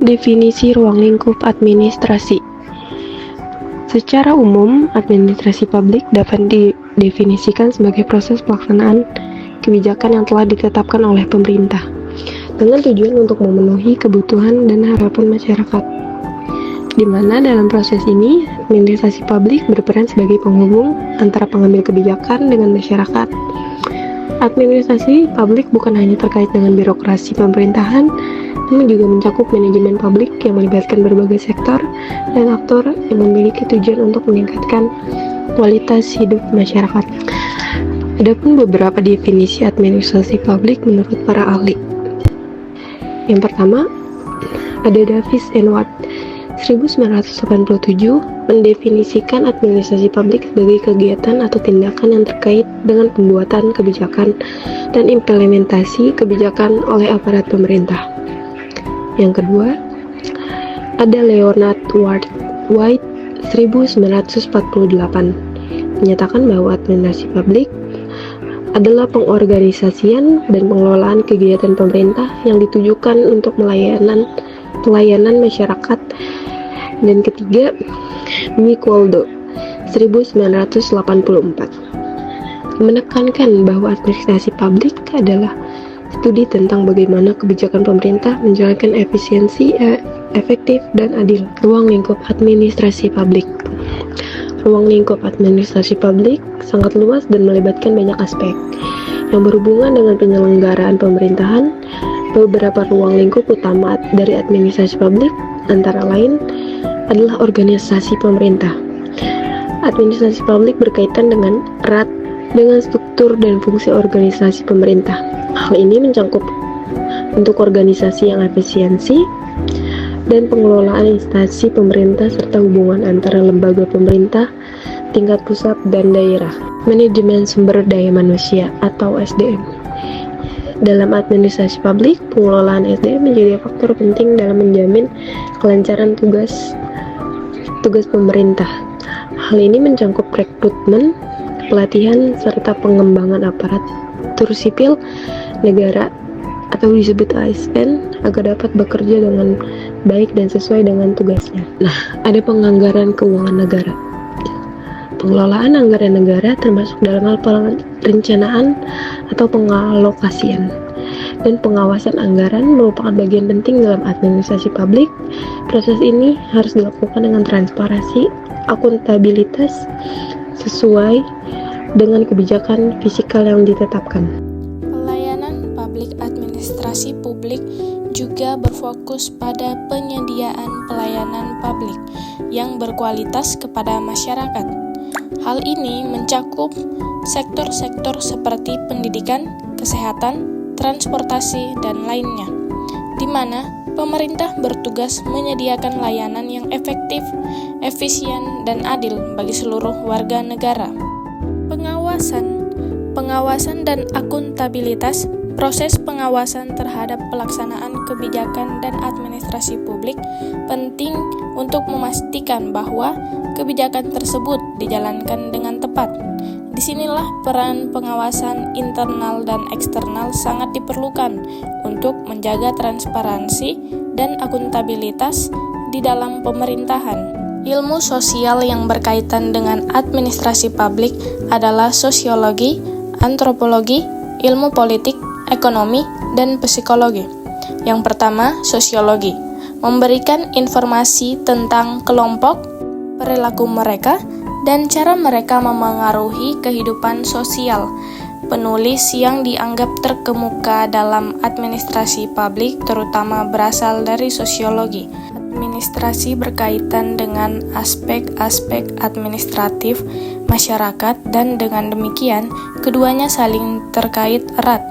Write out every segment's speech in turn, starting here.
Definisi ruang lingkup administrasi. Secara umum, administrasi publik dapat didefinisikan sebagai proses pelaksanaan kebijakan yang telah ditetapkan oleh pemerintah dengan tujuan untuk memenuhi kebutuhan dan harapan masyarakat, di mana dalam proses ini, administrasi publik berperan sebagai penghubung antara pengambil kebijakan dengan masyarakat. Administrasi publik bukan hanya terkait dengan birokrasi pemerintahan, namun juga mencakup manajemen publik yang melibatkan berbagai sektor dan aktor yang memiliki tujuan untuk meningkatkan kualitas hidup masyarakat. Adapun beberapa definisi administrasi publik menurut para ahli. Yang pertama, ada Davis and Watt 1987 mendefinisikan administrasi publik sebagai kegiatan atau tindakan yang terkait dengan pembuatan kebijakan dan implementasi kebijakan oleh aparat pemerintah. Yang kedua, ada Leonard White 1948 menyatakan bahwa administrasi publik adalah pengorganisasian dan pengelolaan kegiatan pemerintah yang ditujukan untuk pelayanan masyarakat. Dan ketiga, Mick Waldo 1984 menekankan bahwa administrasi publik adalah studi tentang bagaimana kebijakan pemerintah menjalankan efisiensi, efektif, dan adil. Ruang lingkup administrasi publik. Ruang lingkup administrasi publik sangat luas dan melibatkan banyak aspek yang berhubungan dengan penyelenggaraan pemerintahan. Beberapa ruang lingkup utama dari administrasi publik antara lain adalah organisasi pemerintah. Administrasi publik berkaitan dengan erat dengan struktur dan fungsi organisasi pemerintah. Hal ini mencakup bentuk organisasi yang efisiensi dan pengelolaan instansi pemerintah serta hubungan antara lembaga pemerintah tingkat pusat dan daerah. Manajemen sumber daya manusia atau SDM. Dalam administrasi publik, pengelolaan SDM menjadi faktor penting dalam menjamin kelancaran tugas pemerintah. Hal ini mencakup rekrutmen, pelatihan, serta pengembangan aparatur sipil negara atau disebut ASN agar dapat bekerja dengan baik dan sesuai dengan tugasnya. Nah, ada penganggaran keuangan negara. Pengelolaan anggaran negara termasuk dalam hal perencanaan atau pengalokasian dan pengawasan anggaran merupakan bagian penting dalam administrasi publik. Proses ini harus dilakukan dengan transparansi, akuntabilitas, sesuai dengan kebijakan fiskal yang ditetapkan. Pelayanan publik administrasi publik juga berfokus pada penyediaan pelayanan publik yang berkualitas kepada masyarakat. Hal ini mencakup sektor-sektor seperti pendidikan, kesehatan, transportasi, dan lainnya, di mana pemerintah bertugas menyediakan layanan yang efektif, efisien, dan adil bagi seluruh warga negara. Pengawasan dan akuntabilitas. Proses pengawasan terhadap pelaksanaan kebijakan dan administrasi publik penting untuk memastikan bahwa kebijakan tersebut dijalankan dengan tepat. Disinilah peran pengawasan internal dan eksternal sangat diperlukan untuk menjaga transparansi dan akuntabilitas di dalam pemerintahan. Ilmu sosial yang berkaitan dengan administrasi publik adalah sosiologi, antropologi, ilmu politik, ekonomi, dan psikologi. Yang pertama, sosiologi, memberikan informasi tentang kelompok, perilaku mereka, dan cara mereka memengaruhi kehidupan sosial. Penulis yang dianggap terkemuka dalam administrasi publik terutama berasal dari sosiologi. Administrasi berkaitan dengan aspek-aspek administratif masyarakat dan dengan demikian keduanya saling terkait erat.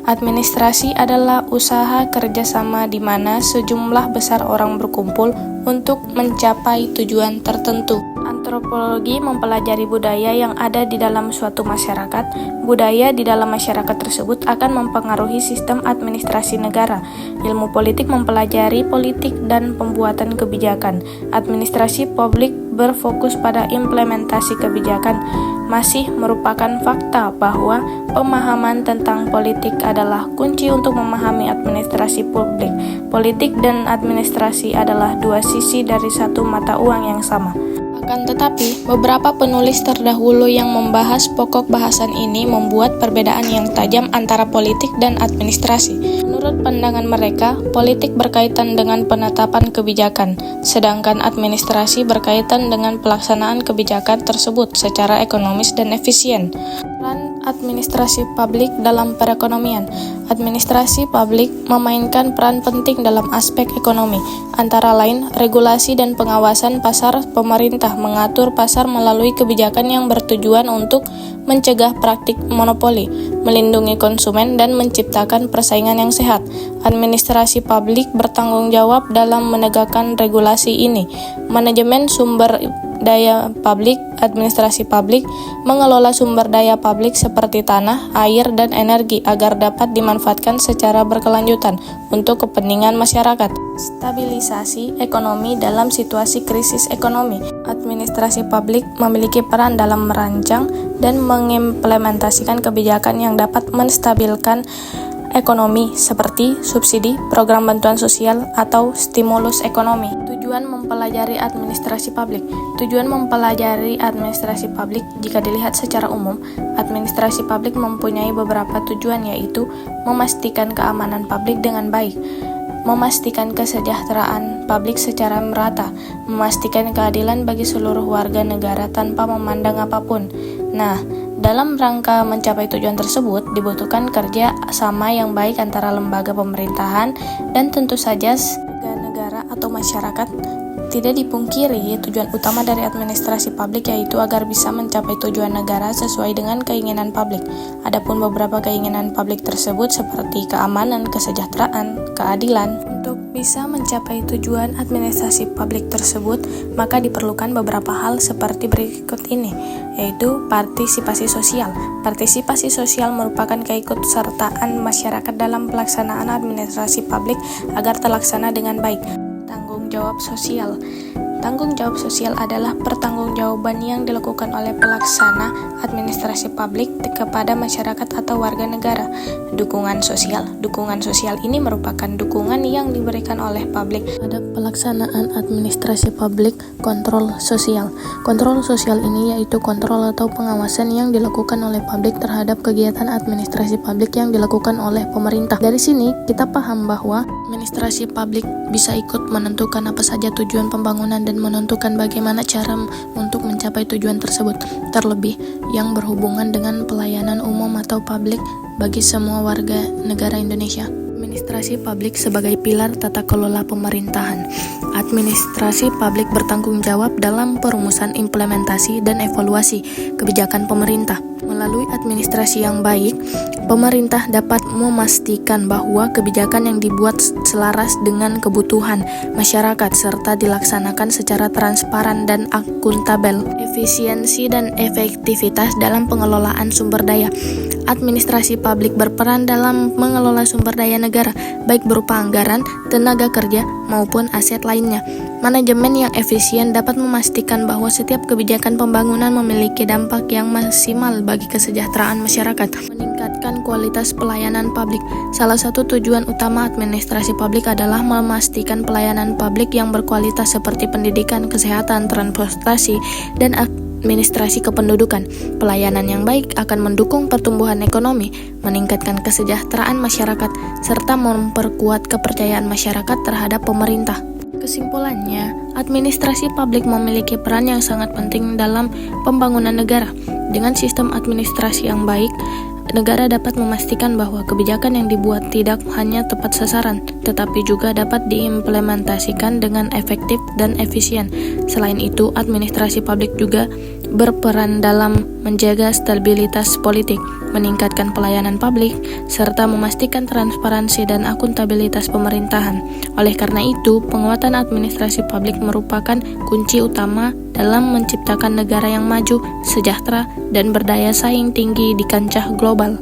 Administrasi adalah usaha kerjasama di mana sejumlah besar orang berkumpul untuk mencapai tujuan tertentu. Antropologi mempelajari budaya yang ada di dalam suatu masyarakat. Budaya di dalam masyarakat tersebut akan mempengaruhi sistem administrasi negara. Ilmu politik mempelajari politik dan pembuatan kebijakan. Administrasi publik berfokus pada implementasi kebijakan. Masih merupakan fakta bahwa pemahaman tentang politik adalah kunci untuk memahami administrasi publik. Politik dan administrasi adalah dua sisi dari satu mata uang yang sama. Akan tetapi, beberapa penulis terdahulu yang membahas pokok bahasan ini membuat perbedaan yang tajam antara politik dan administrasi. Menurut pandangan mereka, politik berkaitan dengan penetapan kebijakan, sedangkan administrasi berkaitan dengan pelaksanaan kebijakan tersebut secara ekonomis dan efisien. Peran administrasi publik dalam perekonomian. Administrasi publik memainkan peran penting dalam aspek ekonomi, antara lain regulasi dan pengawasan pasar. Pemerintah mengatur pasar melalui kebijakan yang bertujuan untuk mencegah praktik monopoli, melindungi konsumen, dan menciptakan persaingan yang sehat. Administrasi publik bertanggung jawab dalam menegakkan regulasi ini. Manajemen sumber daya publik. Administrasi publik mengelola sumber daya publik seperti tanah, air, dan energi agar dapat dimanfaatkan secara berkelanjutan untuk kepentingan masyarakat. Stabilisasi ekonomi dalam situasi krisis ekonomi. Administrasi publik memiliki peran dalam merancang dan mengimplementasikan kebijakan yang dapat menstabilkan ekonomi seperti subsidi, program bantuan sosial, atau stimulus ekonomi. Tujuan mempelajari administrasi publik. Tujuan mempelajari administrasi publik, jika dilihat secara umum, administrasi publik mempunyai beberapa tujuan, yaitu memastikan keamanan publik dengan baik, memastikan kesejahteraan publik secara merata, memastikan keadilan bagi seluruh warga negara tanpa memandang apapun. Nah, dalam rangka mencapai tujuan tersebut, dibutuhkan kerja sama yang baik antara lembaga pemerintahan dan tentu saja negara atau masyarakat. Tidak dipungkiri, tujuan utama dari administrasi publik yaitu agar bisa mencapai tujuan negara sesuai dengan keinginan publik. Adapun beberapa keinginan publik tersebut seperti keamanan, kesejahteraan, keadilan. Untuk bisa mencapai tujuan administrasi publik tersebut, maka diperlukan beberapa hal seperti berikut ini, yaitu partisipasi sosial. Partisipasi sosial merupakan keikutsertaan masyarakat dalam pelaksanaan administrasi publik agar terlaksana dengan baik. Tanggung jawab sosial. Tanggung jawab sosial adalah pertanggungjawaban yang dilakukan oleh pelaksana administrasi publik kepada masyarakat atau warga negara. Dukungan sosial. Dukungan sosial ini merupakan dukungan yang diberikan oleh publik pada pelaksanaan administrasi publik. Kontrol sosial. Kontrol sosial ini yaitu kontrol atau pengawasan yang dilakukan oleh publik terhadap kegiatan administrasi publik yang dilakukan oleh pemerintah. Dari sini kita paham bahwa administrasi publik bisa ikut menentukan apa saja tujuan pembangunan dan menentukan bagaimana cara untuk mencapai tujuan tersebut, terlebih yang berhubungan dengan pelayanan umum atau publik bagi semua warga negara Indonesia. Administrasi publik sebagai pilar tata kelola pemerintahan. Administrasi publik bertanggung jawab dalam perumusan, implementasi, dan evaluasi kebijakan pemerintah. Melalui administrasi yang baik, pemerintah dapat memastikan bahwa kebijakan yang dibuat selaras dengan kebutuhan masyarakat serta dilaksanakan secara transparan dan akuntabel. Efisiensi dan efektivitas dalam pengelolaan sumber daya. Administrasi publik berperan dalam mengelola sumber daya negara, baik berupa anggaran, tenaga kerja, maupun aset lainnya. Manajemen yang efisien dapat memastikan bahwa setiap kebijakan pembangunan memiliki dampak yang maksimal bagi kesejahteraan masyarakat. Meningkatkan kualitas pelayanan publik. Salah satu tujuan utama administrasi publik adalah memastikan pelayanan publik yang berkualitas seperti pendidikan, kesehatan, transportasi, dan administrasi kependudukan. Pelayanan yang baik akan mendukung pertumbuhan ekonomi, meningkatkan kesejahteraan masyarakat, serta memperkuat kepercayaan masyarakat terhadap pemerintah. Kesimpulannya, administrasi publik memiliki peran yang sangat penting dalam pembangunan negara. Dengan sistem administrasi yang baik, negara dapat memastikan bahwa kebijakan yang dibuat tidak hanya tepat sasaran, tetapi juga dapat diimplementasikan dengan efektif dan efisien. Selain itu, administrasi publik juga berperan dalam menjaga stabilitas politik, meningkatkan pelayanan publik, serta memastikan transparansi dan akuntabilitas pemerintahan. Oleh karena itu, penguatan administrasi publik merupakan kunci utama dalam menciptakan negara yang maju, sejahtera, dan berdaya saing tinggi di kancah global.